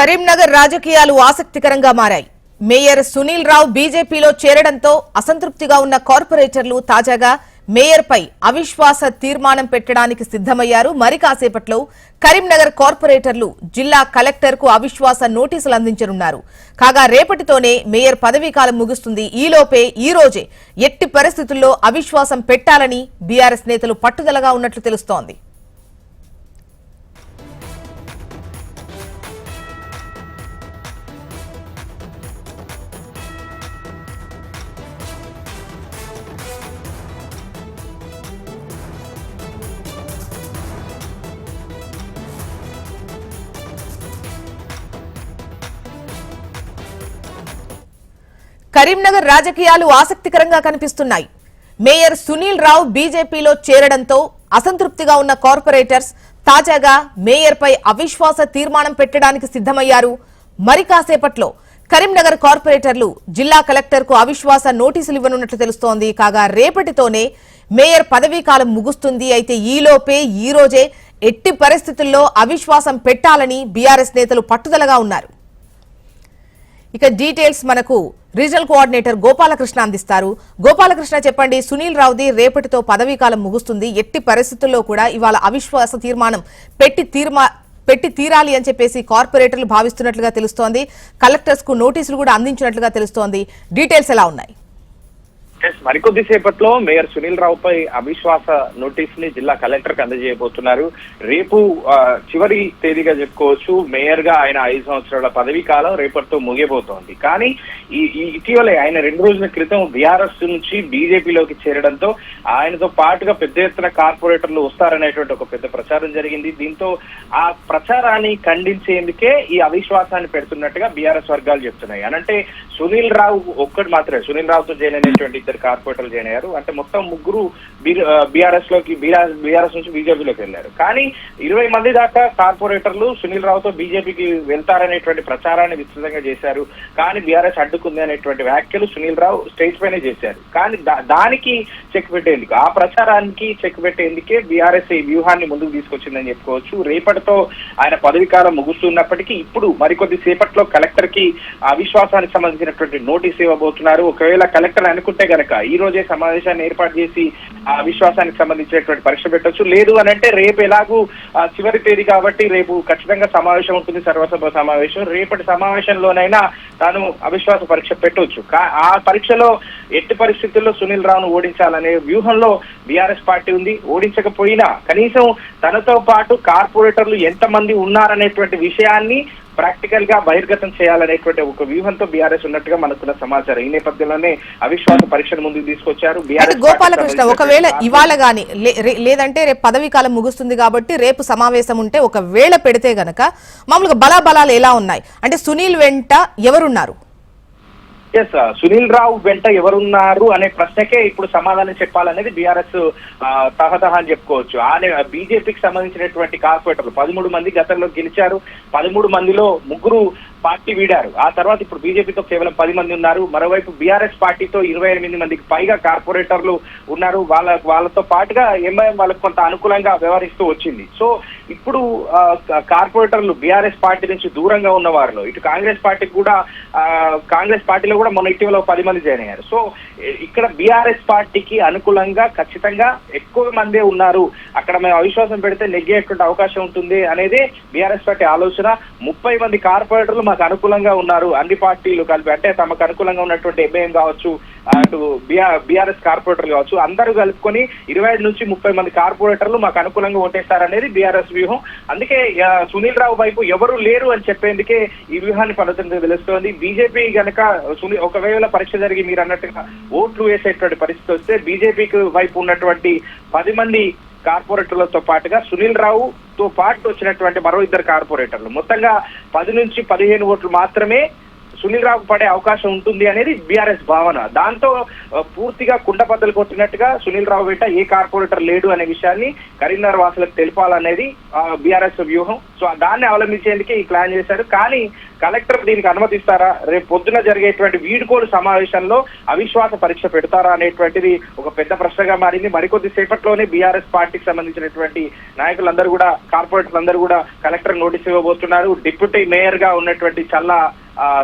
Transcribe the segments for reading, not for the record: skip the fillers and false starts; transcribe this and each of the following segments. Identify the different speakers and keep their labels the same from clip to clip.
Speaker 1: కరీంనగర్ రాజకీయాలు ఆసక్తికరంగా మారాయి. మేయర్ సునీల్ రావు బీజేపీలో చేరడంతో అసంతృప్తిగా ఉన్న కార్పొరేటర్లు తాజాగా మేయర్పై అవిశ్వాస తీర్మానం పెట్టడానికి సిద్ధమయ్యారు. మరి కాసేపట్లో కరీంనగర్ కార్పొరేటర్లు జిల్లా కలెక్టర్కు అవిశ్వాస నోటీసులు అందించనున్నారు. కాగా రేపటితోనే మేయర్ పదవీకాలం ముగుస్తుంది. ఈలోపే ఈ రోజే ఎట్టి పరిస్థితుల్లో అవిశ్వాసం పెట్టాలని బీఆర్ఎస్ నేతలు పట్టుదలగా ఉన్నట్లు తెలుస్తోంది. కరీంనగర్ రాజకీయాలు ఆసక్తికరంగా కనిపిస్తున్నాయి. మేయర్ సునీల్ రావు బీజేపీలో చేరడంతో అసంతృప్తిగా ఉన్న కార్పొరేటర్స్ తాజాగా మేయర్పై అవిశ్వాస తీర్మానం పెట్టడానికి సిద్ధమయ్యారు. మరి కాసేపట్లో కరీంనగర్ కార్పొరేటర్లు జిల్లా కలెక్టర్కు అవిశ్వాస నోటీసులు ఇవ్వనున్నట్లు తెలుస్తోంది. కాగా రేపటితోనే మేయర్ పదవీకాలం ముగుస్తుంది. అయితే ఈలోపే ఈ రోజే ఎట్టి పరిస్థితుల్లో అవిశ్వాసం పెట్టాలని బీఆర్ఎస్ నేతలు పట్టుదలగా ఉన్నారు. ఇక డీటెయిల్స్ మనకు రీజనల్ కోఆర్డినేటర్ గోపాలకృష్ణ అందిస్తారు. గోపాలకృష్ణ, చెప్పండి, సునీల్ రావుది రేపటితో పదవీకాలం ముగుస్తుంది. ఎట్టి పరిస్థితుల్లో కూడా ఇవాళ అవిశ్వాస తీర్మానం పెట్టి తీరాలి అని చెప్పేసి కార్పొరేటర్లు భావిస్తున్నట్లుగా తెలుస్తోంది. కలెక్టర్స్ కు నోటీసులు కూడా అందించినట్లుగా తెలుస్తోంది. డీటెయిల్స్ ఎలా ఉన్నాయి?
Speaker 2: మరికొద్దిసేపట్లో మేయర్ సునీల్ రావుపై అవిశ్వాస నోటీస్ ని జిల్లా కలెక్టర్ కి అందజేయబోతున్నారు. రేపు చివరి తేదీగా చెప్పుకోవచ్చు. మేయర్ గా ఆయన 5 సంవత్సరాల పదవీ కాలం రేపటితో ముగియబోతోంది. కానీ ఇటీవలే ఆయన 2 రోజుల క్రితం బీఆర్ఎస్ నుంచి బీజేపీలోకి చేరడంతో ఆయనతో పాటుగా పెద్ద ఎత్తున కార్పొరేటర్లు వస్తారనేటువంటి ఒక పెద్ద ప్రచారం జరిగింది. దీంతో ఆ ప్రచారాన్ని ఖండించేందుకే ఈ అవిశ్వాసాన్ని పెడుతున్నట్టుగా బీఆర్ఎస్ వర్గాలు చెప్తున్నాయి. అనంటే సునీల్ రావు ఒక్కటి మాత్రమే, సునీల్ రావుతో జాయిన్ అయినటువంటి కార్పొరేటర్లు జాయిన్ అయ్యారు. అంటే మొత్తం ముగ్గురు బీఆర్ఎస్ నుంచి బీజేపీలోకి వెళ్లారు. కానీ 20 మంది దాకా కార్పొరేటర్లు సునీల్ రావుతో బీజేపీకి వెళ్తారనేటువంటి ప్రచారాన్ని విస్తృతంగా చేశారు. కానీ బీఆర్ఎస్ అడ్డుకుంది అనేటువంటి వ్యాఖ్యలు సునీల్ రావు స్టేజ్ పైనే చేశారు. కానీ దానికి చెక్ పెట్టేందుకు, ఆ ప్రచారానికి చెక్ పెట్టేందుకే బీఆర్ఎస్ ఈ వ్యూహాన్ని ముందుకు తీసుకొచ్చిందని చెప్పుకోవచ్చు. రేపటితో ఆయన పదవీకాలం ముగుస్తున్నప్పటికీ ఇప్పుడు మరికొద్ది సేపట్లో కలెక్టర్ కి అవిశ్వాసానికి సంబంధించినటువంటి నోటీస్ ఇవ్వబోతున్నారు. ఒకవేళ కలెక్టర్ అనుకుంటే గనక ఈ రోజే సమావేశాన్ని ఏర్పాటు చేసి ఆ విశ్వాసానికి సంబంధించినటువంటి పరీక్ష పెట్టొచ్చు. లేదు అని అంటే రేపు ఎలాగూ చివరి తేదీ కాబట్టి రేపు ఖచ్చితంగా సమావేశం ఉంటుంది, సర్వసభ సమావేశం. రేపటి సమావేశంలోనైనా తాను అవిశ్వాస పరీక్ష పెట్టొచ్చు. ఆ పరీక్షలో ఎట్టి పరిస్థితుల్లో సునీల్ రావును ఓడించాలనే వ్యూహంలో బీఆర్ఎస్ పార్టీ ఉంది. ఓడించకపోయినా కనీసం తనతో పాటు కార్పొరేటర్లు ఎంతమంది ఉన్నారనేటువంటి విషయాన్ని ప్రాక్టికల్ గా బహిర్గతం చేయాలనేటువంటి ఒక వ్యూహంతో బీఆర్ఎస్ ఉన్నట్టుగా మనకున్న సమాచారం. ఈ నేపథ్యంలోనే అవిశ్వాస పరీక్షను ముందుకు తీసుకొచ్చారు.
Speaker 1: గోపాలకృష్ణ, ఒకవేళ ఇవాళ గాని లేదంటే రేపు పదవీకాలం ముగుస్తుంది కాబట్టి రేపు సమావేశం ఉంటే ఒకవేళ పెడితే గనక మామూలుగా బలాబలాలు ఎలా ఉన్నాయి? అంటే సునీల్ వెంట ఎవరున్నారు?
Speaker 2: సునీల్ రావు వెంట ఎవరున్నారు అనే ప్రశ్నకే ఇప్పుడు సమాధానం చెప్పాలనేది బీఆర్ఎస్ తహతహ అని చెప్పుకోవచ్చు. ఆయన బీజేపీకి సంబంధించినటువంటి కార్పొరేటర్లు 13 మంది గతంలో గెలిచారు. 13 మందిలో 3 పార్టీ వీడారు. ఆ తర్వాత ఇప్పుడు బీజేపీతో కేవలం 10 మంది ఉన్నారు. మరోవైపు బీఆర్ఎస్ పార్టీతో 28 మందికి పైగా కార్పొరేటర్లు ఉన్నారు. వాళ్ళతో పాటుగా ఎంఐఎం వాళ్ళకు కొంత అనుకూలంగా వ్యవహరిస్తూ వచ్చింది. సో ఇప్పుడు కార్పొరేటర్లు బీఆర్ఎస్ పార్టీ నుంచి దూరంగా ఉన్న వారిలో ఇటు కాంగ్రెస్ పార్టీలో కూడా మొన్న ఇటీవల 10 మంది జాయిన్ అయ్యారు. సో ఇక్కడ బీఆర్ఎస్ పార్టీకి అనుకూలంగా ఖచ్చితంగా ఎక్కువ మందే ఉన్నారు. అక్కడ మేము అవిశ్వాసం పెడితే నెగ్గేటువంటి అవకాశం ఉంటుంది అనేది బీఆర్ఎస్ పార్టీ ఆలోచన. 30 మంది కార్పొరేటర్లు మాకు అనుకూలంగా ఉన్నారు, అన్ని పార్టీలు కలిపి. అంటే తమకు అనుకూలంగా ఉన్నటువంటి ఎంఐఎం కావచ్చు, అటు బీఆర్ఎస్ కార్పొరేటర్లు కావచ్చు, అందరూ కలుపుకొని 25 నుంచి 30 మంది కార్పొరేటర్లు మాకు అనుకూలంగా ఓటేస్తారనేది బీఆర్ఎస్ వ్యూహం. అందుకే సునీల్ రావు వైపు ఎవరు లేరు అని చెప్పేందుకే ఈ వ్యూహాన్ని పడుతుందని తెలుస్తోంది. బీజేపీ గనక ఒకవేళ పరీక్ష జరిగి మీరు అన్నట్టుగా ఓట్లు వేసేటువంటి పరిస్థితి వస్తే బీజేపీకి వైపు ఉన్నటువంటి 10 మంది కార్పొరేటర్లతో పాటుగా సునీల్ రావుతో పాటు వచ్చినటువంటి మరో 2 కార్పొరేటర్లు మొత్తంగా 10 నుంచి 15 ఓట్లు మాత్రమే సునీల్ రావు పడే అవకాశం ఉంటుంది అనేది బీఆర్ఎస్ భావన. దాంతో పూర్తిగా కుండబద్దలు కొట్టినట్టుగా సునీల్ రావు వెంట ఏ కార్పొరేటర్ లేడు అనే విషయాన్ని కరీంనగర్ వాసులకు తెలపాలనేది బీఆర్ఎస్ వ్యూహం. సో దాన్ని అవలంబించేందుకే ఈ ప్లాన్ చేశారు. కానీ కలెక్టర్ దీనికి అనుమతిస్తారా, రేపు పొద్దున జరిగేటువంటి వీడ్కోలు సమావేశంలో అవిశ్వాస పరీక్ష పెడతారా అనేటువంటిది ఒక పెద్ద ప్రశ్నగా మారింది. మరికొద్ది సేపట్లోనే బీఆర్ఎస్ పార్టీకి సంబంధించినటువంటి నాయకులందరూ కూడా, కార్పొరేటర్లందరూ కూడా కలెక్టర్ నోటీస్ ఇవ్వబోతున్నారు. డిప్యూటీ మేయర్ గా ఉన్నటువంటి చల్లా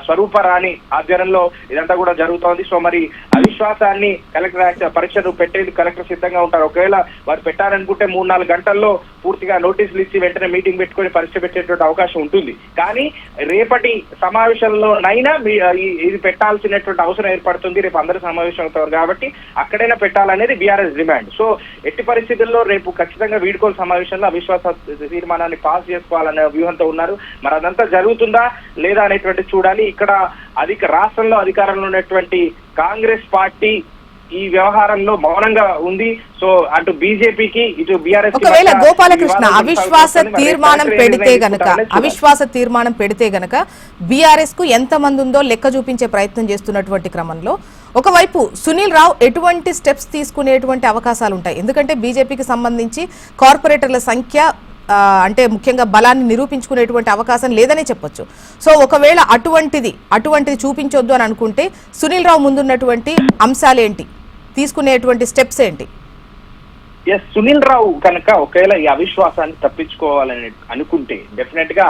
Speaker 2: స్వరూపరాణి ఆధ్వర్యంలో ఇదంతా కూడా జరుగుతోంది. సో మరి అవిశ్వాసాన్ని కలెక్టర్ పరీక్షను పెట్టేందుకు కలెక్టర్ సిద్ధంగా ఉంటారు. ఒకవేళ వారు పెట్టారనుకుంటే 3-4 గంటల్లో పూర్తిగా నోటీసులు ఇచ్చి వెంటనే మీటింగ్ పెట్టుకొని పరీక్ష పెట్టేటువంటి అవకాశం ఉంటుంది. కానీ రేపటి సమావేశంలోనైనా ఇది పెట్టాల్సినటువంటి అవసరం ఏర్పడుతుంది. రేపు అందరూ సమావేశం అవుతారు కాబట్టి అక్కడైనా పెట్టాలనేది బీఆర్ఎస్ డిమాండ్. సో ఎట్టి పరిస్థితుల్లో రేపు ఖచ్చితంగా వీడ్కోలు సమావేశంలో అవిశ్వాస తీర్మానాన్ని పాస్ చేసుకోవాలనే వ్యూహంతో ఉన్నారు. మరి అదంతా జరుగుతుందా లేదా అనేటువంటి చూడాలి. ఇక్కడ రాష్ట్రంలో అధికారంలో ఉన్నటువంటి కాంగ్రెస్ పార్టీ ఈ వ్యవహారంలో మౌనంగా ఉంది. సో అటు బీజేపీకి ఇటు బీఆర్ఎస్
Speaker 1: ఒకవేళ గోపాలకృష్ణ అవిశ్వాస తీర్మానం పెడితే గనక బీఆర్ఎస్ కు ఎంత మంది ఉందో లెక్క చూపించే ప్రయత్నం చేస్తున్నటువంటి క్రమంలో ఒకవైపు సునీల్ రావు ఎటువంటి స్టెప్స్ తీసుకునేటువంటి అవకాశాలు ఉంటాయి? ఎందుకంటే బీజేపీకి సంబంధించి కార్పొరేటర్ల సంఖ్య అంటే ముఖ్యంగా బలాన్ని నిరూపించుకునేటువంటి అవకాశం లేదనే చెప్పొచ్చు. సో ఒకవేళ అటువంటిది చూపించొద్దు అని అనుకుంటే సునీల్ రావు ముందున్నటువంటి అంశాలేంటి, తీసుకునేటువంటి స్టెప్స్ ఏంటి?
Speaker 2: సునీల్ రావు కనుక ఒకవేళ ఈ అవిశ్వాసాన్ని తప్పించుకోవాలని అనుకుంటే డెఫినెట్ గా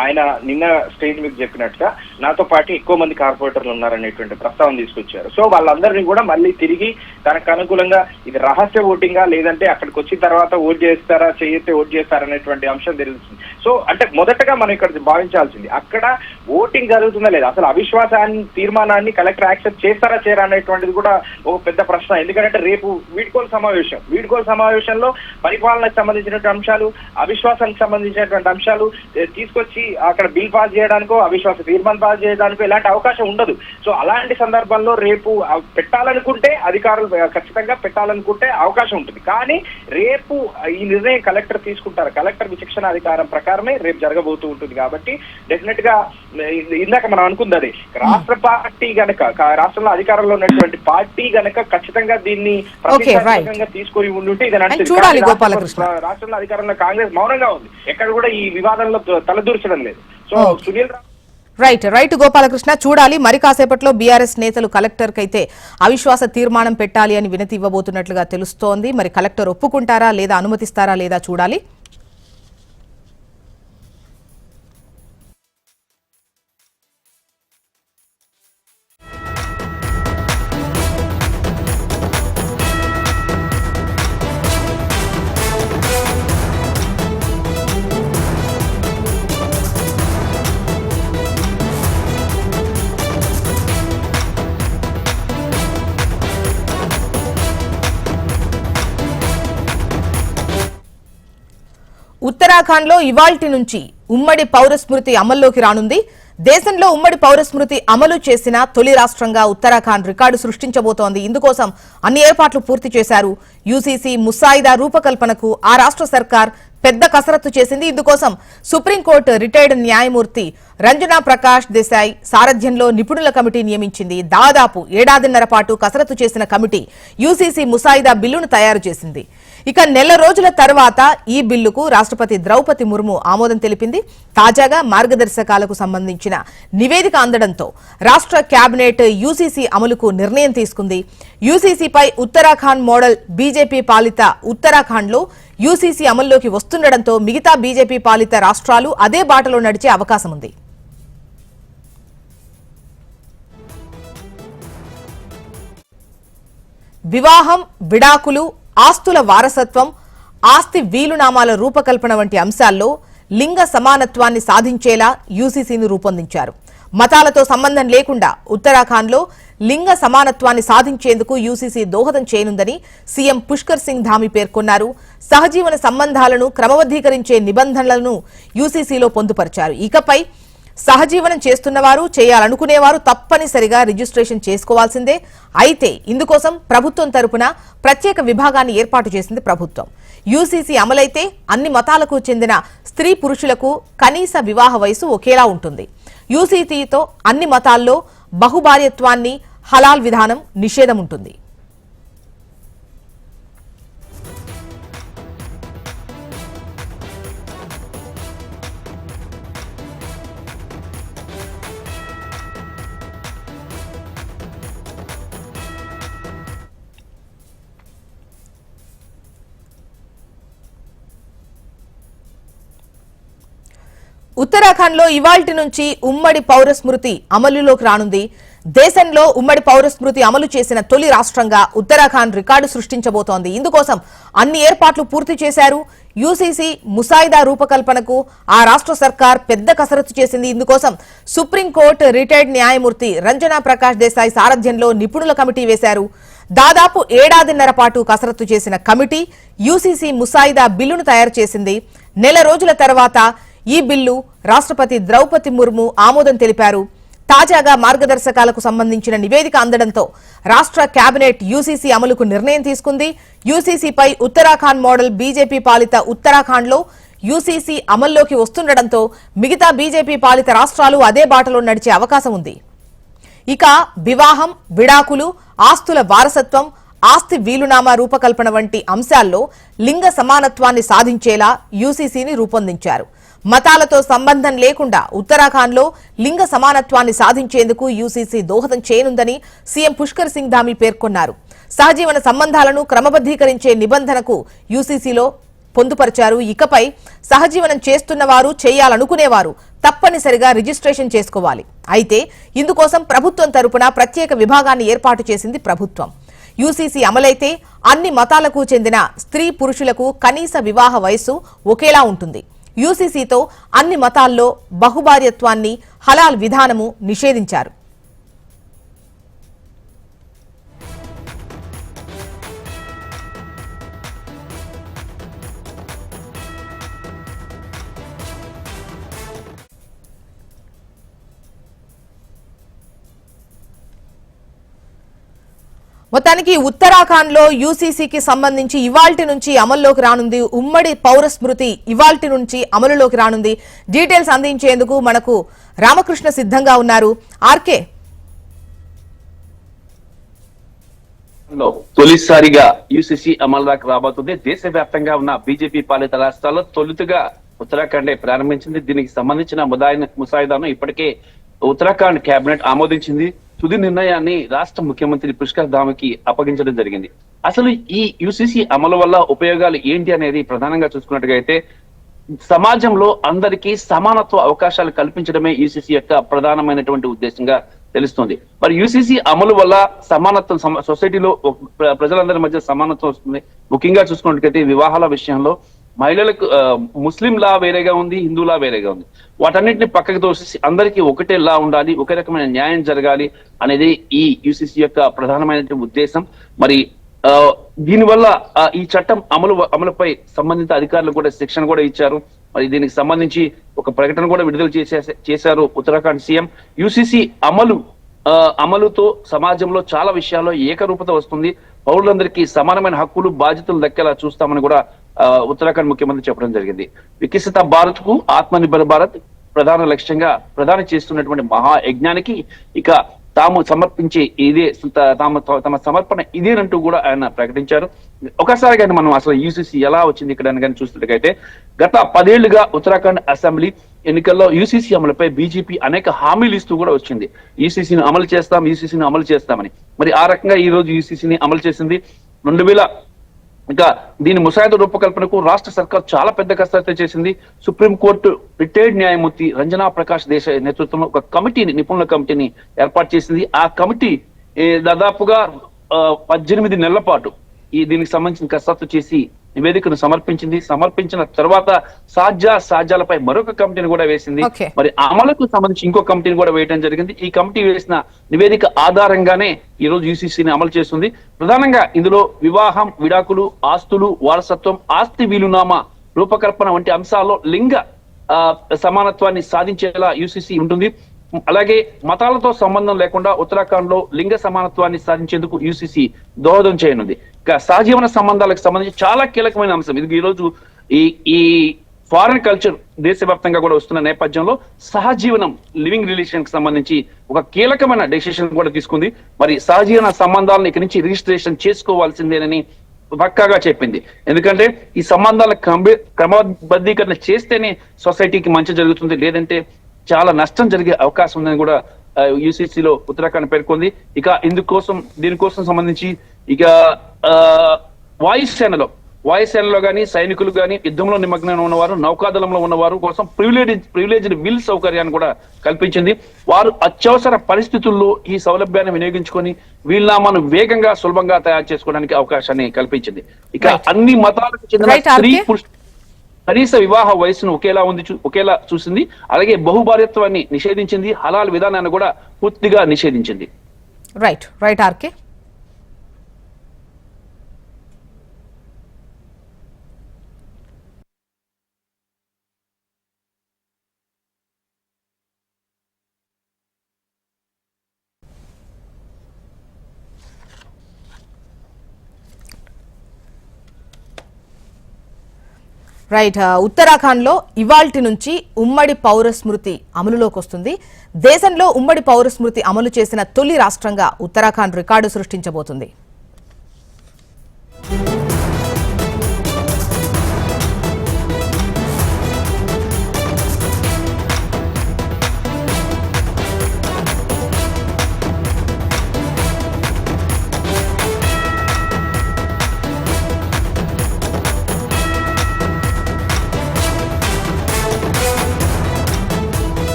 Speaker 2: ఆయన నిన్న స్టేజ్ మీకు చెప్పినట్టుగా నాతో పాటు ఎక్కువ మంది కార్పొరేటర్లు ఉన్నారనేటువంటి ప్రస్తావన తీసుకొచ్చారు. సో వాళ్ళందరినీ కూడా మళ్ళీ తిరిగి తనకు అనుకూలంగా ఇది రహస్య ఓటింగా లేదంటే అక్కడికి వచ్చిన తర్వాత ఓట్ చేస్తారా చేయతే ఓట్ చేస్తారా అనేటువంటి అంశం తెలుస్తుంది. సో అంటే మొదటగా మనం ఇక్కడ భావించాల్సింది అక్కడ ఓటింగ్ జరుగుతుందా లేదా, అసలు అవిశ్వాసాన్ని తీర్మానాన్ని కలెక్టర్ యాక్సెప్ట్ చేస్తారా చేయరా అనేటువంటిది కూడా ఒక పెద్ద ప్రశ్న. ఎందుకంటే రేపు వీడ్కోలు సమావేశంలో పరిపాలనకు సంబంధించినటువంటి అంశాలు, అవిశ్వాసానికి సంబంధించినటువంటి అంశాలు తీసుకొచ్చి అక్కడ బిల్ పాస్ చేయడానికో అవిశ్వాస తీర్మానం పాస్ చేయడానికో ఇలాంటి అవకాశం ఉండదు. సో అలాంటి సందర్భంలో రేపు పెట్టాలనుకుంటే అధికారులు ఖచ్చితంగా పెట్టాలనుకుంటే అవకాశం ఉంటుంది. కానీ రేపు ఈ నిర్ణయం కలెక్టర్ తీసుకుంటారు. కలెక్టర్ విచక్షణ అధికారం ప్రకారమే రేపు జరగబోతూ ఉంటుంది. కాబట్టి డెఫినెట్ గా ఇందాక మనం అనుకుంది అది రాష్ట్ర పార్టీ గనక, రాష్ట్రంలో అధికారంలో ఉన్నటువంటి పార్టీ గనక ఖచ్చితంగా దీన్ని ప్రతిష్టాత్మకంగా తీసుకొని ఉండుంటే
Speaker 1: చూడాలి. గోపాలకృష్ణ
Speaker 2: రాష్ట్రంలో అధికారంలో కాంగ్రెస్ మౌనంగా ఉంది, ఎక్కడ కూడా ఈ వివాదంలో తలదూర్చడం లేదు. సో సునీల్
Speaker 1: రైట్ గోపాలకృష్ణ, చూడాలి. మరి కాసేపట్లో బీఆర్ఎస్ నేతలు కలెక్టర్ కైతే అవిశ్వాస తీర్మానం పెట్టాలి అని వినతి ఇవ్వబోతున్నట్లుగా తెలుస్తోంది. మరి కలెక్టర్ ఒప్పుకుంటారా లేదా, అనుమతిస్తారా లేదా చూడాలి. ఉత్తరాఖండ్ లో ఇవాల్టి నుంచి ఉమ్మడి పౌరస్మృతి అమల్లోకి రానుంది. దేశంలో ఉమ్మడి పౌరస్మృతి అమలు చేసిన తొలి రాష్ట్రంగా ఉత్తరాఖండ్ రికార్డు సృష్టించబోతోంది. ఇందుకోసం అన్ని ఏర్పాట్లు పూర్తి చేశారు. యూసీసీ ముసాయిదా రూపకల్పనకు ఆ రాష్ట్ర సర్కార్ పెద్ద కసరత్తు చేసింది. ఇందుకోసం సుప్రీంకోర్టు రిటైర్డ్ న్యాయమూర్తి రంజనా ప్రకాష్ దేశాయ్ సారథ్యంలో నిపుణుల కమిటీ నియమించింది. దాదాపు 1.5 ఏళ్ల పాటు కసరత్తు చేసిన కమిటీ యూసీసీ ముసాయిదా బిల్లును తయారు చేసింది. ఇక నెల రోజుల తర్వాత ఈ బిల్లుకు రాష్ట్రపతి ద్రౌపది ముర్ము ఆమోదం తెలిపింది. తాజాగా మార్గదర్శకాలకు సంబంధించిన నివేదిక అందడంతో రాష్ట్ర కేబినెట్ యూసీసీ అమలుకు నిర్ణయం తీసుకుంది. యూసీసీపై ఉత్తరాఖండ్ మోడల్ బీజేపీ పాలిత ఉత్తరాఖండ్లో యూసీసీ అమల్లోకి వస్తుండటంతో మిగతా బీజేపీ పాలిత రాష్ట్రాలు అదే బాటలో నడిచే అవకాశం ఉంది. వివాహం, విడాకులు, ఆస్తుల వారసత్వం, ఆస్తి వీలునామాల రూపకల్పన వంటి అంశాల్లో లింగ సమానత్వాన్ని సాధించేలా యూసీసీని రూపొందించారు. మతాలతో సంబంధం లేకుండా ఉత్తరాఖండ్లో లింగ సమానత్వాన్ని సాధించేందుకు యూసీసీ దోహదం చేయనుందని సీఎం పుష్కర్ సింగ్ ధామి పేర్కొన్నారు. సహజీవన సంబంధాలను క్రమబద్దీకరించే నిబంధనలను యూసీసీలో పొందుపరిచారు. ఇకపై సహజీవనం చేస్తున్నవారు, చేయాలనుకునేవారు తప్పనిసరిగా రిజిస్ట్రేషన్ చేసుకోవాల్సిందే. అయితే ఇందుకోసం ప్రభుత్వం తరపున ప్రత్యేక విభాగాన్ని ఏర్పాటు చేసింది ప్రభుత్వం. యూసీసీ అమలైతే అన్ని మతాలకు చెందిన స్త్రీ పురుషులకు కనీస వివాహ వయసు ఒకేలా ఉంటుంది. యూసీసీతో అన్ని మతాల్లో బహుభార్యత్వాన్ని హలాల్ విధానం నిషేధం ఉంటుంది. ఉత్తరాఖండ్ లో ఇవాల్టి నుంచి ఉమ్మడి పౌర స్మృతి అమలులోకి రానుంది. దేశంలో ఉమ్మడి పౌర స్మృతి అమలు చేసిన తొలి రాష్ట్రంగా ఉత్తరాఖండ్ రికార్డు సృష్టించబోతోంది. ఇందుకోసం అన్ని ఏర్పాట్లు పూర్తి చేశారు. యూసీసీ ముసాయిదా రూపకల్పనకు ఆ రాష్ట్ర సర్కార్ పెద్ద కసరత్తు చేసింది. ఇందుకోసం సుప్రీంకోర్టు రిటైర్డ్ న్యాయమూర్తి రంజనా ప్రకాష్ దేశాయ్ సారథ్యంలో నిపుణుల కమిటీ వేశారు. దాదాపు ఏడాదిన్నర పాటు కసరత్తు చేసిన కమిటీ యూసీసీ ముసాయిదా బిల్లును తయారు చేసింది. నెల రోజుల తర్వాత ఈ బిల్లు రాష్ట్రపతి ద్రౌపది ముర్ము ఆమోదం తెలిపారు. తాజాగా మార్గదర్శకాలకు సంబంధించిన నివేదిక అందడంతో రాష్ట్ర కేబినెట్ యూసీసీ అమలుకు నిర్ణయం తీసుకుంది. యూసీసీపై ఉత్తరాఖండ్ మోడల్ బీజేపీ పాలిత ఉత్తరాఖండ్లో యూసీసీ అమల్లోకి వస్తుండటంతో మిగతా బీజేపీ పాలిత రాష్ట్రాలు అదే బాటలో నడిచే అవకాశం ఉంది. ఇక వివాహం, విడాకులు, ఆస్తుల వారసత్వం, ఆస్తి వీలునామా రూపకల్పన వంటి అంశాల్లో లింగ సమానత్వాన్ని సాధించేలా యూసీసీని రూపొందించారు. మతాలతో సంబంధం లేకుండా ఉత్తరాఖండ్లో లింగ సమానత్వాన్ని సాధించేందుకు యూసీసీ దోహదం చేయనుందని సీఎం పుష్కర్ సింగ్ ధామీ పేర్కొన్నారు. సహజీవన సంబంధాలను క్రమబద్దీకరించే నిబంధనకు యూసీసీలో పొందుపరిచారు. ఇకపై సహజీవనం చేస్తున్నవారు, చేయాలనుకునేవారు తప్పనిసరిగా రిజిస్ట్రేషన్ చేసుకోవాలి. అయితే ఇందుకోసం ప్రభుత్వం తరపున ప్రత్యేక విభాగాన్ని ఏర్పాటు చేసింది ప్రభుత్వం. యూసీసీ అమలైతే అన్ని మతాలకు చెందిన స్త్రీ పురుషులకు కనీస వివాహ వయస్సు ఒకేలా ఉంటుంది. యూసీసీతో అన్ని మతాల్లో బహుభార్యత్వాన్ని హలాల్ విధానము నిషేధించారు. మొత్తానికి ఉత్తరాఖండ్ లో యూసీసీకి సంబంధించి ఇవాల్టి నుంచి అమల్లోకి రానుంది. ఉమ్మడి పౌర స్మృతి ఇవాల్టి నుంచి అమలులోకి రానుంది. డీటెయిల్స్ అందించేందుకు మనకు రామకృష్ణ సిద్ధంగా ఉన్నారు. ఆర్కే,
Speaker 3: తొలిసారిగా యూసీసీ అమలులోకి రాబోతుంది. దేశవ్యాప్తంగా ఉన్న బీజేపీ పాలిత రాష్ట్రాల్లో తొలుతగా ఉత్తరాఖండే ప్రారంభించింది. దీనికి సంబంధించిన ముసాయిదాను ఇప్పటికే ఉత్తరాఖండ్ కేబినెట్ ఆమోదించింది. తుది నిర్ణయాన్ని రాష్ట్ర ముఖ్యమంత్రి పుష్కర్ ధామీకి అప్పగించడం జరిగింది. అసలు ఈ యూసీసీ అమలు వల్ల ఉపయోగాలు ఏంటి అనేది ప్రధానంగా చూసుకున్నట్టుగా సమాజంలో అందరికీ సమానత్వ అవకాశాలు కల్పించడమే యూసీసీ యొక్క ప్రధానమైనటువంటి ఉద్దేశంగా తెలుస్తుంది. మరి యూసీసీ అమలు వల్ల సమానత్వం, సొసైటీలో ప్రజలందరి మధ్య సమానత్వం వస్తుంది. ముఖ్యంగా చూసుకున్నట్టుగైతే వివాహాల విషయంలో మహిళలకు ముస్లిం లా వేరేగా ఉంది, హిందూ లా వేరేగా ఉంది. వాటన్నిటిని పక్కకు తోసేసి అందరికీ ఒకటే లా ఉండాలి, ఒకే రకమైన న్యాయం జరగాలి అనేది ఈ యూసీసీ యొక్క ప్రధానమైనటువంటి ఉద్దేశం. మరి దీనివల్ల ఈ చట్టం అమలుపై సంబంధిత అధికారులు కూడా శిక్షణ కూడా ఇచ్చారు. మరి దీనికి సంబంధించి ఒక ప్రకటన కూడా విడుదల చేశారు ఉత్తరాఖండ్ సీఎం. యూసీసీ అమలుతో సమాజంలో చాలా విషయాల్లో ఏకరూపత వస్తుంది. పౌరులందరికీ సమానమైన హక్కులు, బాధ్యతలు దక్కేలా చూస్తామని కూడా ఉత్తరాఖండ్ ముఖ్యమంత్రి చెప్పడం జరిగింది. వికసిత భారత్ కు ఆత్మనిర్భర్ భారత్ ప్రధాన లక్ష్యంగా ప్రధాని చేస్తున్నటువంటి మహాయజ్ఞానికి ఇక తాము సమర్పించే తమ సమర్పణ ఇదేనంటూ కూడా ఆయన ప్రకటించారు. ఒకసారి కానీ మనం అసలు యూసీసీ ఎలా వచ్చింది ఇక్కడ కానీ చూస్తున్నట్లయితే గత 10 ఏళ్లుగా ఉత్తరాఖండ్ అసెంబ్లీ ఎన్నికల్లో యూసీసీ అమలుపై బీజేపీ అనేక హామీలు ఇస్తూ కూడా వచ్చింది. యూసీసీని అమలు చేస్తామని. మరి ఆ రకంగా ఈ రోజు యూసీసీని అమలు చేసింది. 2000 ఇంకా దీని ముసాయిదా రూపకల్పనకు రాష్ట్ర సర్కార్ చాలా పెద్ద కసరత్తు చేసింది. సుప్రీంకోర్టు రిటైర్డ్ న్యాయమూర్తి రంజనా ప్రకాష్ దేశాయ్ నేతృత్వంలో ఒక నిపుణుల కమిటీని ఏర్పాటు చేసింది. ఆ కమిటీ దాదాపుగా 18 నెలల పాటు దీనికి సంబంధించిన కసరత్తు చేసి నివేదికను సమర్పించిన తర్వాత సాధ్యాలపై మరొక కమిటీని కూడా వేసింది. మరి అమలుకు సంబంధించి ఇంకో కమిటీని కూడా వేయడం జరిగింది. ఈ కమిటీ వేసిన నివేదిక ఆధారంగానే ఈ రోజు యూసీసీని అమలు చేస్తుంది. ప్రధానంగా ఇందులో వివాహం, విడాకులు, ఆస్తులు, వారసత్వం, ఆస్తి వీలునామా రూపకల్పన వంటి అంశాల్లో లింగ సమానత్వాన్ని సాధించేలా యూసీసీ ఉంటుంది. అలాగే మతాలతో సంబంధం లేకుండా ఉత్తరాఖండ్ లో లింగ సమానత్వాన్ని సాధించేందుకు యూసీసీ దోహదం చేయనుంది. ఇక సహజీవన సంబంధాలకు సంబంధించి చాలా కీలకమైన అంశం ఇది. ఈ రోజు ఈ ఫారెన్ కల్చర్ దేశవ్యాప్తంగా కూడా వస్తున్న నేపథ్యంలో సహజీవనం లివింగ్ రిలేషన్ కి సంబంధించి ఒక కీలకమైన డెసిషన్ కూడా తీసుకుంది. మరి సహజీవన సంబంధాలను ఇక్కడి నుంచి రిజిస్ట్రేషన్ చేసుకోవాల్సిందేనని పక్కాగా చెప్పింది. ఎందుకంటే ఈ సంబంధాల క్రమబద్ధీకరణ చేస్తేనే సొసైటీకి మంచి జరుగుతుంది, లేదంటే చాలా నష్టం జరిగే అవకాశం ఉందని కూడా యూసీసీలో ఉత్తరాఖండ్ పేర్కొంది. ఇక దీనికోసం సంబంధించి ఇక వాయుసేనలో కానీ సైనికులు కానీ యుద్ధంలో నిమగ్నం ఉన్నవారు, నౌకాదళంలో ఉన్నవారు కోసం ప్రివిలేజ్డ్ విల్ సౌకర్యాన్ని కూడా కల్పించింది. వారు అత్యవసర పరిస్థితుల్లో ఈ సౌలభ్యాన్ని వినియోగించుకొని వీళ్ళనామాను వేగంగా సులభంగా తయారు చేసుకోవడానికి అవకాశాన్ని కల్పించింది. ఇక అన్ని మతాలకు చెందిన స్త్రీ పురుష కనీస వివాహ వయసును ఒకేలా చూసింది. అలాగే బహుభార్యత్వాన్ని నిషేధించింది. హలాల్ విధానాన్ని కూడా పూర్తిగా నిషేధించింది.
Speaker 1: Right RK. ఉత్తరాఖండ్ లో ఇవాల్టి నుంచి ఉమ్మడి పౌర స్మృతి అమలులోకి వస్తుంది. దేశంలో ఉమ్మడి పౌర స్మృతి అమలు చేసిన తొలి రాష్ట్రంగా ఉత్తరాఖండ్ రికార్డు సృష్టించబోతుంది.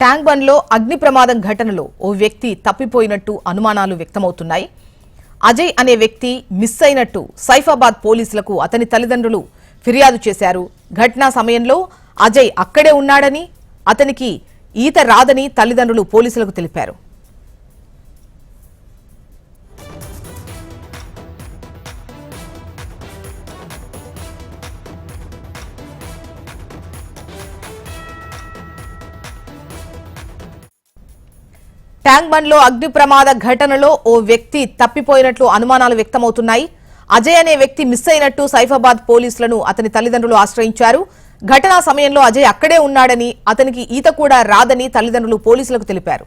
Speaker 1: ట్యాంక్ బండ్ లో అగ్ని ప్రమాదం ఘటనలో ఓ వ్యక్తి తప్పిపోయినట్టు అనుమానాలు వ్యక్తమవుతున్నాయి. అజయ్ అనే వ్యక్తి మిస్ అయినట్టు సైఫాబాద్ పోలీసులకు అతని తల్లిదండ్రులు ఫిర్యాదు చేశారు. ఘటనా సమయంలో అజయ్ అక్కడే ఉన్నాడని, అతనికి ఈత రాదని తల్లిదండ్రులు పోలీసులకు తెలిపారు. ట్యాంక్ బండ్ లో అగ్ని ప్రమాద ఘటనలో ఓ వ్యక్తి తప్పిపోయినట్లు అనుమానాలు వ్యక్తమవుతున్నాయి. అజయ్ అనే వ్యక్తి మిస్ అయినట్టు సైఫాబాద్ పోలీసులను అతని తల్లిదండ్రులు ఆశ్రయించారు. ఘటనా సమయంలో అజయ్ అక్కడే ఉన్నాడని, అతనికి ఈత కూడా రాదని తల్లిదండ్రులు పోలీసులకు తెలిపారు.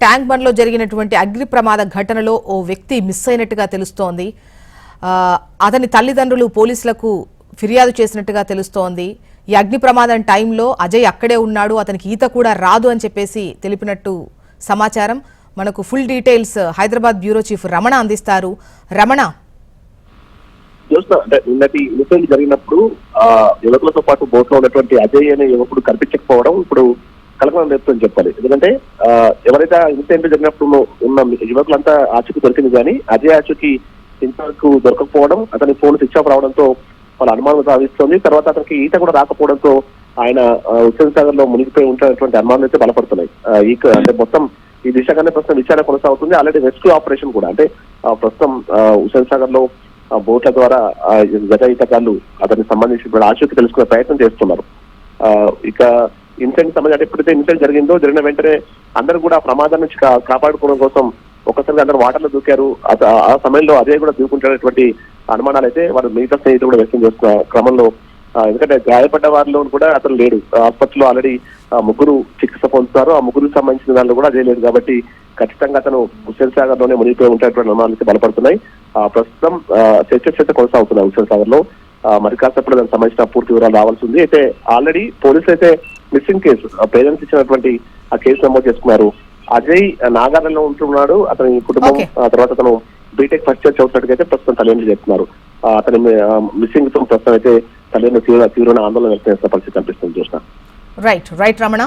Speaker 1: ట్యాంక్ బండ్ లో జరిగినటువంటి అగ్ని ప్రమాద ఘటనలో ఓ వ్యక్తి మిస్ అయినట్టుగా తెలుస్తోంది. అతని తల్లిదండ్రులు పోలీసులకు ఫిర్యాదు చేసినట్టుగా తెలుస్తోంది. ఈ అగ్ని ప్రమాదం టైంలో అజయ్ అక్కడే ఉన్నాడు, అతనికి ఈత కూడా రాదు అని చెప్పేసి తెలిపినట్టు సమాచారం. మనకు full details Hyderabad bureau chief Ramana అందిస్తారు. రమణ,
Speaker 4: అంటే నిన్నటి ఇన్సిడెంట్ జరిగినప్పుడు యువకులతో పాటు బోట్ లో ఉన్నటువంటి అజయ్ అనే యువకుడు కనిపించకపోవడం ఇప్పుడు కలకలం రేపుతుందని చెప్పాలి. ఎందుకంటే ఎవరైతే ఇన్సిడెంట్ జరిగినప్పుడు ఉన్న యువకులంతా ఆచూకీ దొరికింది, కానీ అజయ్ ఆచూకీ ఇంతవరకు దొరకకపోవడం, అతని ఫోన్ స్విచ్ ఆఫ్ రావడంతో వాళ్ళ అనుమానం సాధిస్తుంది. తర్వాత అతనికి ఈత కూడా రాకపోవడంతో ఆయన హుస్సేన్ సాగర్ లో మునిగిపోయి ఉంటున్నటువంటి అనుమానాలు అయితే బలపడుతున్నాయి. అంటే మొత్తం ఈ దిశగానే ప్రస్తుతం విచారణ కొనసాగుతుంది. ఆల్రెడీ రెస్క్యూ ఆపరేషన్ కూడా, అంటే ప్రస్తుతం హుస్సేన్ సాగర్ లో బోట్ల ద్వారా గజ ఈతగాళ్లు అతనికి సంబంధించిన ఆచూకీ తెలుసుకునే ప్రయత్నం చేస్తున్నారు. ఇక ఇన్సిడెంట్ సంబంధించి ఎప్పుడైతే ఇన్సిడెంట్ జరిగిన వెంటనే అందరూ కూడా ప్రమాదం నుంచి కాపాడుకోవడం కోసం ఒక్కసారి అందరూ వాటర్ లో దూకారు. ఆ సమయంలో అజయ్ కూడా దూకుంటున్నటువంటి అనుమానాలు అయితే వారు మిగతా స్నేహితులు కూడా వ్యక్తం చేస్తున్న క్రమంలో, ఎందుకంటే గాయపడ్డ వారిలో కూడా అతను లేడు. హాస్పిటల్లో ఆల్రెడీ ముగ్గురు చికిత్స పొందుతున్నారు. ఆ ముగ్గురికి సంబంధించిన దానిలో కూడా అజయ్ లేదు. కాబట్టి ఖచ్చితంగా అతను హుస్సేన్ సాగర్ లోనే మునిగిపోయి ఉంటున్నటువంటి అనుమానాలు అయితే బలపడుతున్నాయి. ప్రస్తుతం చర్చ కొనసాగుతున్నాయి హుస్సేన్ సాగర్ లో. మరి కాసేపట్లో దానికి సంబంధించిన పూర్తి వివరాలు రావాల్సి ఉంది. అయితే ఆల్రెడీ పోలీసులు అయితే మిస్సింగ్ కేసు, పేరెంట్స్ ఇచ్చినటువంటి ఆ కేసు నమోదు చేసుకున్నారు. అజయ్ నాగార్లో ఉంటున్నాడు. అతని కుటుంబం తర్వాత అతను బీటెక్ ఫస్ట్ ఇయర్ చదువుతున్నట్టుగా ప్రస్తుతం తల్లిదండ్రులు చెప్తున్నారు. అతని మిస్సింగ్ తో ప్రస్తుతం అయితే తల్లిదండ్రులు తీవ్రమైన ఆందోళన వ్యక్తం చేస్తున్న పరిస్థితి కనిపిస్తుంది. చూసిన
Speaker 1: రైట్ రమణ.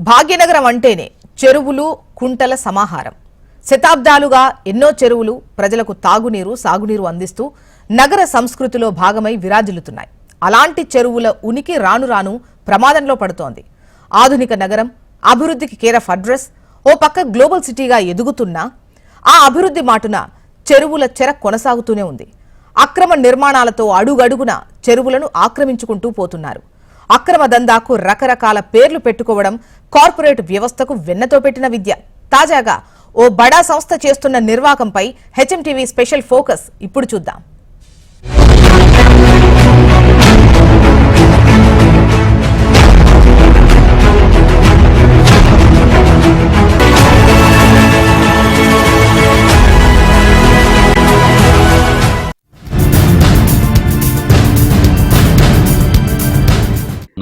Speaker 1: భాగ్యనగరం అంటేనే చెరువులు, కుంటల సమాహారం. శతాబ్దాలుగా ఎన్నో చెరువులు ప్రజలకు తాగునీరు, సాగునీరు అందిస్తూ నగర సంస్కృతిలో భాగమై విరాజిల్లుతున్నాయి. అలాంటి చెరువుల ఉనికి రాను రాను ప్రమాదంలో పడుతోంది. ఆధునిక నగరం, అభివృద్ధికి కేర్ ఆఫ్ అడ్రస్ ఓ పక్క గ్లోబల్ సిటీగా ఎదుగుతున్నా ఆ అభివృద్ధి మాటున చెరువుల చెర కొనసాగుతూనే ఉంది. అక్రమ నిర్మాణాలతో అడుగడుగున చెరువులను ఆక్రమించుకుంటూ పోతున్నారు. అక్రమ దందాకు రకరకాల పేర్లు పెట్టుకోవడం కార్పొరేట్ వ్యవస్థకు వెన్నతో పెట్టిన విద్య. తాజాగా ఓ బడా సంస్థ చేస్తున్న నిర్వాకంపై హెచ్ఎంటీవీ స్పెషల్ ఫోకస్ ఇప్పుడు చూద్దాం.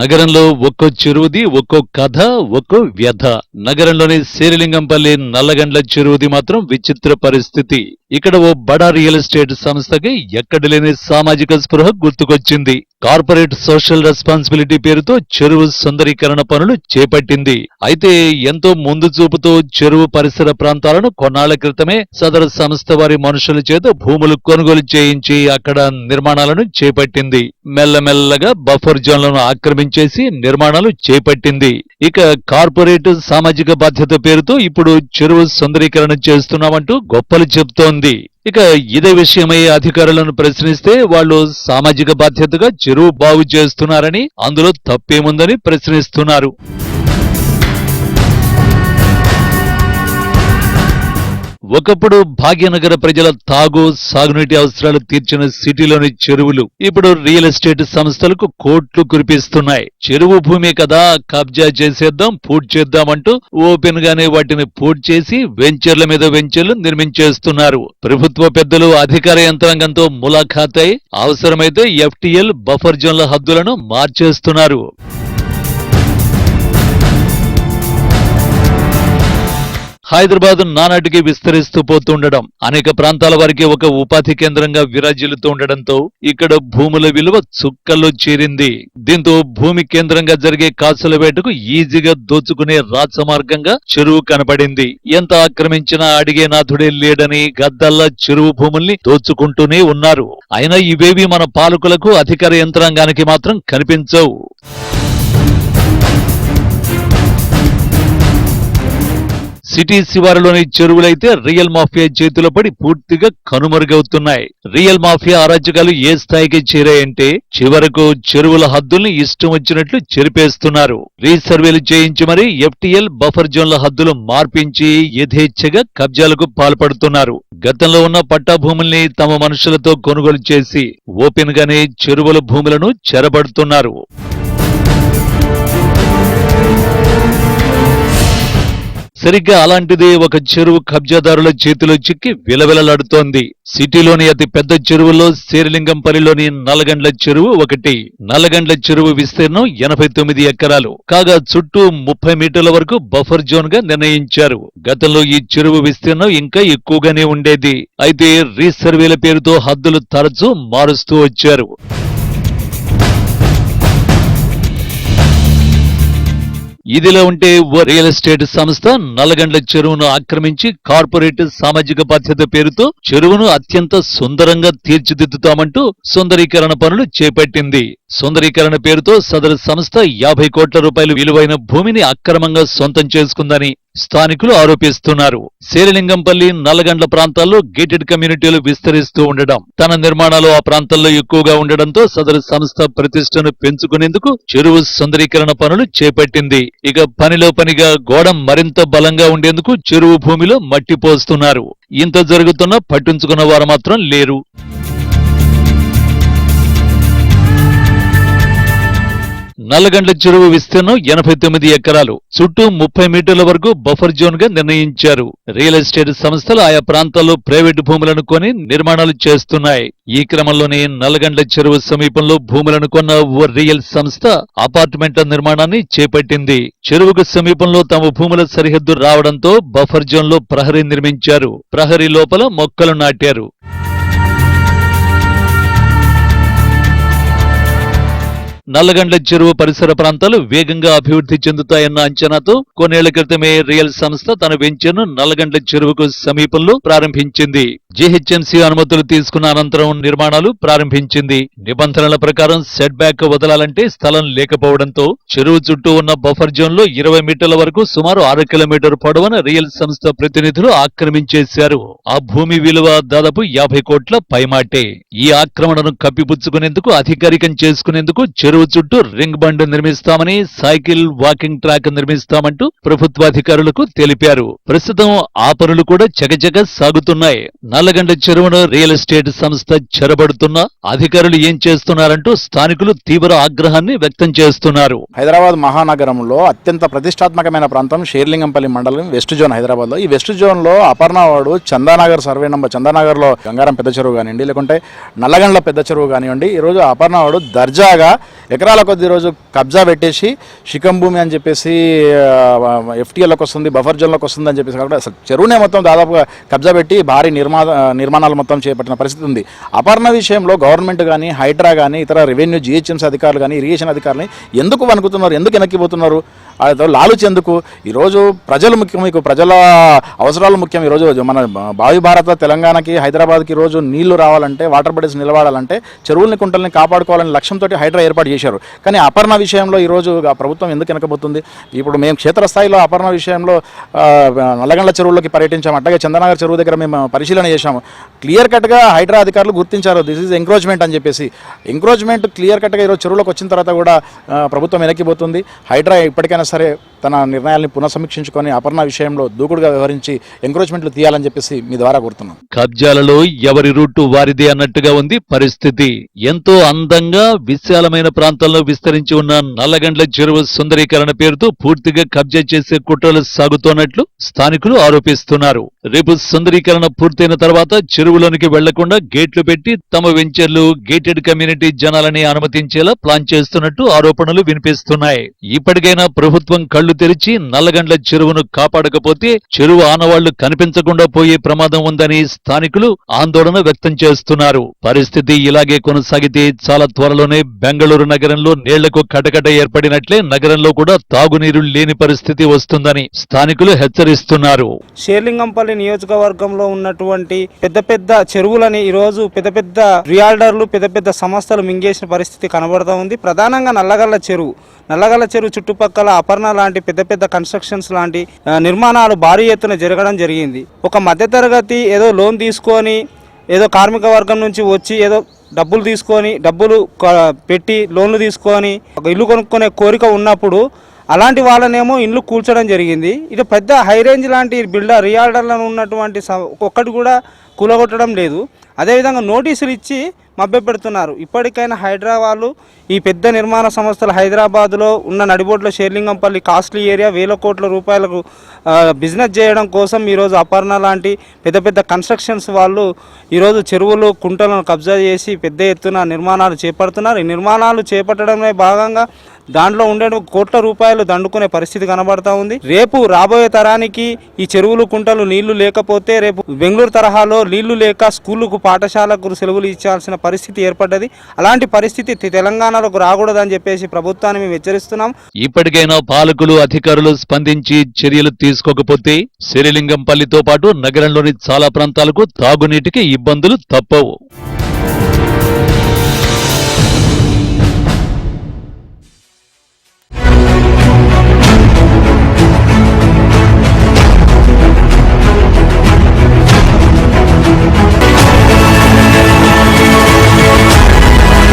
Speaker 5: నగరంలో ఒక్కో చెరువుది ఒక్కో కథ, ఒక్కో వ్యధ. నగరంలోని శేరిలింగంపల్లి నల్లగండ్ల చెరువుది మాత్రం విచిత్ర పరిస్థితి. ఇక్కడ ఓ బడా రియల్ ఎస్టేట్ సంస్థకి ఎక్కడలేని సామాజిక స్పృహ గుర్తుకొచ్చింది. కార్పొరేట్ సోషల్ రెస్పాన్సిబిలిటీ పేరుతో చెరువు సుందరీకరణ పనులు చేపట్టింది. అయితే ఎంతో ముందు చూపుతో చెరువు పరిసర ప్రాంతాలను కొన్నాళ్ల క్రితమే సదరు సంస్థ వారి మనుషుల చేత భూములు కొనుగోలు చేయించి అక్కడ నిర్మాణాలను చేపట్టింది. మెల్లమెల్లగా బఫర్ జోన్లను ఆక్రమించేసి నిర్మాణాలు చేపట్టింది. ఇక కార్పొరేట్ సామాజిక బాధ్యత పేరుతో ఇప్పుడు చెరువు సుందరీకరణ చేస్తున్నామంటూ గొప్పలు చెప్తోంది. ఇక ఇదే విషయమై అధికారులను ప్రశ్నిస్తే వాళ్ళు సామాజిక బాధ్యతగా చెరువు బాగు చేస్తున్నారని, అందులో తప్పేముందని ప్రశ్నిస్తున్నారు. ఒకప్పుడు భాగ్యనగర ప్రజల తాగు, సాగునీటి అవసరాలు తీర్చిన సిటీలోని చెరువులు ఇప్పుడు రియల్ ఎస్టేట్ సంస్థలకు కోట్లు కురిపిస్తున్నాయి. చెరువు భూమి కదా, కబ్జా చేసేద్దాం, పూడ్ చేద్దామంటూ ఓపెన్ గానే వాటిని పూడ్ చేసి వెంచర్ల మీద వెంచర్లు నిర్మించేస్తున్నారు. ప్రభుత్వ పెద్దలు అధికార యంత్రాంగంతో ములాఖాతై అవసరమైతే ఎఫ్టీఎల్, బఫర్ జోన్ల హద్దులను మార్చేస్తున్నారు. హైదరాబాద్ నానాటికి విస్తరిస్తూ పోతుండడం, అనేక ప్రాంతాల వారికి ఒక ఉపాధి కేంద్రంగా విరాజిల్లుతూ ఉండడంతో ఇక్కడ భూముల విలువ చుక్కల్లో చేరింది. దీంతో భూమి కేంద్రంగా జరిగే కాసుల వేటకు ఈజీగా దోచుకునే రాజమార్గంగా చెరువు కనపడింది. ఎంత ఆక్రమించినా అడిగే నాథుడే లేడని గద్దల్లా చెరువు భూముల్ని దోచుకుంటూనే ఉన్నారు. అయినా ఇవేవి మన పాలకులకు, అధికార యంత్రాంగానికి మాత్రం కనిపించవు. సిటీ శివారులోని చెరువులైతే రియల్ మాఫియా చేతిలో పడి పూర్తిగా కనుమరుగవుతున్నాయి. రియల్ మాఫియా అరాచకాలు ఏ స్థాయికి చేరాయంటే చివరకు చెరువుల హద్దుల్ని ఇష్టం వచ్చినట్లు చెరిపేస్తున్నారు. రీసర్వేలు చేయించి మరీ ఎఫ్టీఎల్, బఫర్ జోన్ల హద్దులు మార్పించి యథేచ్ఛగా కబ్జాలకు పాల్పడుతున్నారు. గతంలో ఉన్న పట్టా భూముల్ని తమ మనుషులతో కొనుగోలు చేసి ఓపెన్ గానే చెరువుల భూములను చెరబడుతున్నారు. సరిగ్గా అలాంటిదే ఒక చెరువు కబ్జాదారుల చేతిలో చిక్కి విలవిలలాడుతోంది. సిటీలోని అతి పెద్ద చెరువుల్లో శేరిలింగంపల్లిలోని నల్లగండ్ల చెరువు ఒకటి. నల్లగండ్ల చెరువు విస్తీర్ణం 89 ఎకరాలు కాగా చుట్టూ 30 మీటర్ల వరకు బఫర్ జోన్ గా నిర్ణయించారు. గతంలో ఈ చెరువు విస్తీర్ణం ఇంకా ఎక్కువగానే ఉండేది. అయితే రీసర్వేల పేరుతో హద్దులు తరచూ మారుస్తూ వచ్చారు. ఇదిలా ఉంటే ఓ రియల్ ఎస్టేట్ సంస్థ నల్లగండ్ల చెరువును ఆక్రమించి కార్పొరేట్ సామాజిక బాధ్యత పేరుతో చెరువును అత్యంత సుందరంగా తీర్చిదిద్దుతామంటూ సుందరీకరణ పనులు చేపట్టింది. సుందరీకరణ పేరుతో సదరు సంస్థ 50 కోట్ల రూపాయలు విలువైన భూమిని అక్రమంగా సొంతం చేసుకుందని స్థానికులు ఆరోపిస్తున్నారు. శేరిలింగంపల్లి, నల్లగండ్ల ప్రాంతాల్లో గేటెడ్ కమ్యూనిటీలు విస్తరిస్తూ ఉండడం, తన నిర్మాణాలు ఆ ప్రాంతాల్లో ఎక్కువగా ఉండడంతో సదరు సంస్థ ప్రతిష్టను పెంచుకునేందుకు చెరువు సుందరీకరణ పనులు చేపట్టింది. ఇక పనిలో పనిగా గోడ మరింత బలంగా ఉండేందుకు చెరువు భూమిలో మట్టి పోస్తున్నారు. ఇంత జరుగుతున్నా పట్టించుకున్న వారు మాత్రం లేరు. నల్లగండ్ల చెరువు విస్తీర్ణం 89 ఎకరాలు, చుట్టూ 30 మీటర్ల వరకు బఫర్ జోన్ గా నిర్ణయించారు. రియల్ ఎస్టేట్ సంస్థలు ఆయా ప్రాంతాల్లో ప్రైవేటు భూములను కొని నిర్మాణాలు చేస్తున్నాయి. ఈ క్రమంలోనే నల్లగండ్ల చెరువు సమీపంలో భూములను కొన్న ఓ రియల్ సంస్థ అపార్ట్మెంట్ల నిర్మాణాన్ని చేపట్టింది. చెరువుకు సమీపంలో తమ భూముల సరిహద్దు రావడంతో బఫర్ జోన్ లో ప్రహరీ నిర్మించారు. ప్రహరీ లోపల మొక్కలు నాటారు. నల్లగండ్ల చెరువు పరిసర ప్రాంతాలు వేగంగా అభివృద్ధి చెందుతాయన్న అంచనాతో కొన్నేళ్ల క్రితమే రియల్ సంస్థ తన వెంచర్ను నల్లగండ్ల చెరువుకు సమీపంలో ప్రారంభించింది. జీహెచ్ఎంసీ అనుమతులు తీసుకున్న అనంతరం నిర్మాణాలు ప్రారంభించింది. నిబంధనల ప్రకారం సెట్ బ్యాక్ వదలాలంటే స్థలం లేకపోవడంతో చెరువు చుట్టూ ఉన్న బఫర్ జోన్ లో 20 మీటర్ల వరకు సుమారు 6 కిలోమీటర్ పొడవున రియల్ సంస్థ ప్రతినిధులు ఆక్రమించేశారు. ఆ భూమి విలువ దాదాపు 50 కోట్ల పైమాటే. ఈ ఆక్రమణను కప్పిపుచ్చుకునేందుకు, అధికారికం చేసుకునేందుకు చెరువు చుట్టూ రింగ్ బండ్ నిర్మిస్తామని, సైకిల్ వాకింగ్ ట్రాక్ నిర్మిస్తామంటూ ప్రభుత్వాధికారులకు తెలిపారు. ప్రస్తుతం ఆ పనులు కూడా చకచక సాగుతున్నాయి. నల్లగండ్ల చెరువును రియల్ ఎస్టేట్ సంస్థ చెరబడుతున్నా అధికారులు ఏం చేస్తున్నారంటూ స్థానికులు తీవ్ర ఆగ్రహాన్ని వ్యక్తం చేస్తున్నారు.
Speaker 6: హైదరాబాద్ మహానగరంలో అత్యంత ప్రతిష్టాత్మకమైన ప్రాంతం షేర్లింగంపల్లి మండలం వెస్ట్ జోన్ హైదరాబాద్ లో. ఈ వెస్ట్ జోన్ లో అపర్ణవాడు చందానగర్ సర్వే నంబర్, చందానగర్ లో గంగారం పెద్ద చెరువు కానివ్వండి, లేకుంటే నల్లగండ్ల పెద్ద చెరువు కానివ్వండి, ఈ రోజు అపర్ణవాడు దర్జాగా ఎకరాల కొద్ది రోజు కబ్జా పెట్టేసి శిఖం భూమి అని చెప్పేసి ఎఫ్టీఎల్లోకి వస్తుంది, బఫర్ జోన్లోకి వస్తుంది అని చెప్పేసి కాబట్టి అసలు చెరువునే మొత్తం దాదాపుగా కబ్జా పెట్టి భారీ నిర్మాణాలు మొత్తం చేపట్టిన పరిస్థితి ఉంది. అపర్ణ విషయంలో గవర్నమెంట్ కానీ, హైడ్రా కానీ, ఇతర రెవెన్యూ జీహెచ్ఎంసీ అధికారులు కానీ, ఇరిగేషన్ అధికారులు ఎందుకు వణుకుతున్నారు, ఎందుకు వెనక్కిపోతున్నారు, లాలుచి ఎందుకు? ఈరోజు ప్రజలు ముఖ్యం, మీకు ప్రజల అవసరాలు ముఖ్యం. ఈరోజు మన భావి భారత తెలంగాణకి, హైదరాబాద్కి ఈరోజు నీళ్లు రావాలంటే, వాటర్ బాడీస్ నిలబడాలంటే చెరువుల్ని, కుంటల్ని కాపాడుకోవాలని లక్ష్యంతో హైడ్రా ఏర్పాటు చేశారు. కానీ అపర్ణ విషయంలో ఈరోజు ప్రభుత్వం ఎందుకు వెనకబోతుంది? ఇప్పుడు మేము క్షేత్రస్థాయిలో అపర్ణ విషయంలో నల్లగండ్ల చెరువులోకి పర్యటించాము, అట్లాగే చందనగర్ చెరువు దగ్గర మేము పరిశీలన చేశాము. క్లియర్ కట్గా హైడ్రా అధికారులు గుర్తించారు, దిస్ ఈజ్ ఎంక్రోచ్మెంట్ అని చెప్పేసి. ఎంక్రోచ్మెంట్ క్లియర్ కట్గా ఈరోజు చెరువులోకి వచ్చిన తర్వాత కూడా ప్రభుత్వం వెనక్కిపోతుంది. హైడ్రా ఇప్పటికైనా సరే తన నిర్ణయాల్ని పునఃసమీక్షించుకొని అపర్ణ విషయంలో దూకుడుగా వ్యవహరించి ఎంక్రోచ్మెంట్లు తీయాలని చెప్పేసి మీ ద్వారా కోరుతున్నాం.
Speaker 5: కబ్జాలలో ఎవరి రూటు వారిదే అన్నట్టుగా ఉంది పరిస్థితి. ఎంతో అందంగా విశాలమైన ప్రాంతంలో విస్తరించి ఉన్న నల్లగండ్ల చెరువు సుందరీకరణ పేరుతో పూర్తిగా కబ్జా చేసే కుట్రలు సాగుతోన్నట్లు స్థానికులు ఆరోపిస్తున్నారు. రేపు సుందరీకరణ పూర్తయిన తర్వాత చెరువులోనికి వెళ్లకుండా గేట్లు పెట్టి తమ వెంచర్లు, గేటెడ్ కమ్యూనిటీ జనాలని అనుమతించేలా ప్లాన్ చేస్తున్నట్టు ఆరోపణలు వినిపిస్తున్నాయి. ఇప్పటికైనా ప్రభుత్వం కళ్లు తెరిచి నల్లగండ్ల చెరువును కాపాడకపోతే చెరువు ఆనవాళ్లు కనిపించకుండా పోయే ప్రమాదం ఉందని స్థానికులు ఆందోళన వ్యక్తం చేస్తున్నారు. పరిస్థితి ఇలాగే కొనసాగితే చాలా త్వరలోనే బెంగళూరు నగరంలో నీళ్లకు కటకట ఏర్పడినట్లే నగరంలో కూడా తాగునీరు లేని పరిస్థితి వస్తుందని స్థానికులు హెచ్చరిస్తున్నారు.
Speaker 7: షేర్లింగంపల్లి నియోజకవర్గంలో ఉన్నటువంటి పెద్ద పెద్ద చెరువులని ఈరోజు పెద్ద పెద్ద రియాల్డర్లు, పెద్ద పెద్ద సంస్థలు మింగేసిన పరిస్థితి కనబడుతూ ఉంది. ప్రధానంగా నల్లగండ్ల చెరువు చుట్టుపక్కల అపర్ణ లాంటి పెద్ద పెద్ద కన్స్ట్రక్షన్స్ లాంటి నిర్మాణాలు భారీ ఎత్తున జరగడం జరిగింది. ఒక మధ్యతరగతి ఏదో లోన్ తీసుకొని, ఏదో కార్మిక వర్గం నుంచి వచ్చి ఏదో డబ్బులు పెట్టి లోన్లు తీసుకొని ఒక ఇల్లు కొనుక్కునే కోరిక ఉన్నప్పుడు అలాంటి వాళ్ళనేమో ఇల్లు కూల్చడం జరిగింది. ఇటు పెద్ద హై రేంజ్ లాంటి రియాల్డర్లను ఉన్నటువంటి ఒక్కటి కూడా కూలగొట్టడం లేదు. అదేవిధంగా నోటీసులు ఇచ్చి మభ్యపెడుతున్నారు. ఇప్పటికైనా హైడ్రా వాళ్ళు, ఈ పెద్ద నిర్మాణ సంస్థలు హైదరాబాద్లో ఉన్న నడిబొడ్ల షేర్లింగంపల్లి కాస్ట్లీ ఏరియా, వేల కోట్ల రూపాయలకు బిజినెస్ చేయడం కోసం ఈరోజు అపర్ణ లాంటి పెద్ద పెద్ద కన్స్ట్రక్షన్స్ వాళ్ళు ఈరోజు చెరువులు, కుంటలను కబ్జా చేసి పెద్ద ఎత్తున నిర్మాణాలు చేపడుతున్నారు. ఈ నిర్మాణాలు చేపట్టడమే భాగంగా దాంట్లో ఉండే కోట్ల రూపాయలు దండుకునే పరిస్థితి కనబడతా ఉంది. రేపు రాబోయే తరానికి ఈ చెరువులు, కుంటలు నీళ్లు లేకపోతే రేపు బెంగళూరు తరహాలో నీళ్లు లేక స్కూళ్లకు, పాఠశాలకు సెలవులు ఇచ్చాల్సిన పరిస్థితి ఏర్పడ్డది. అలాంటి పరిస్థితి తెలంగాణలోకి రాకూడదని చెప్పేసి ప్రభుత్వాన్ని మేము హెచ్చరిస్తున్నాం.
Speaker 5: ఇప్పటికైనా పాలకులు, అధికారులు స్పందించి చర్యలు తీసుకోకపోతే శ్రీలింగంపల్లితో పాటు నగరంలోని చాలా ప్రాంతాలకు తాగునీటికి ఇబ్బందులు తప్పవు.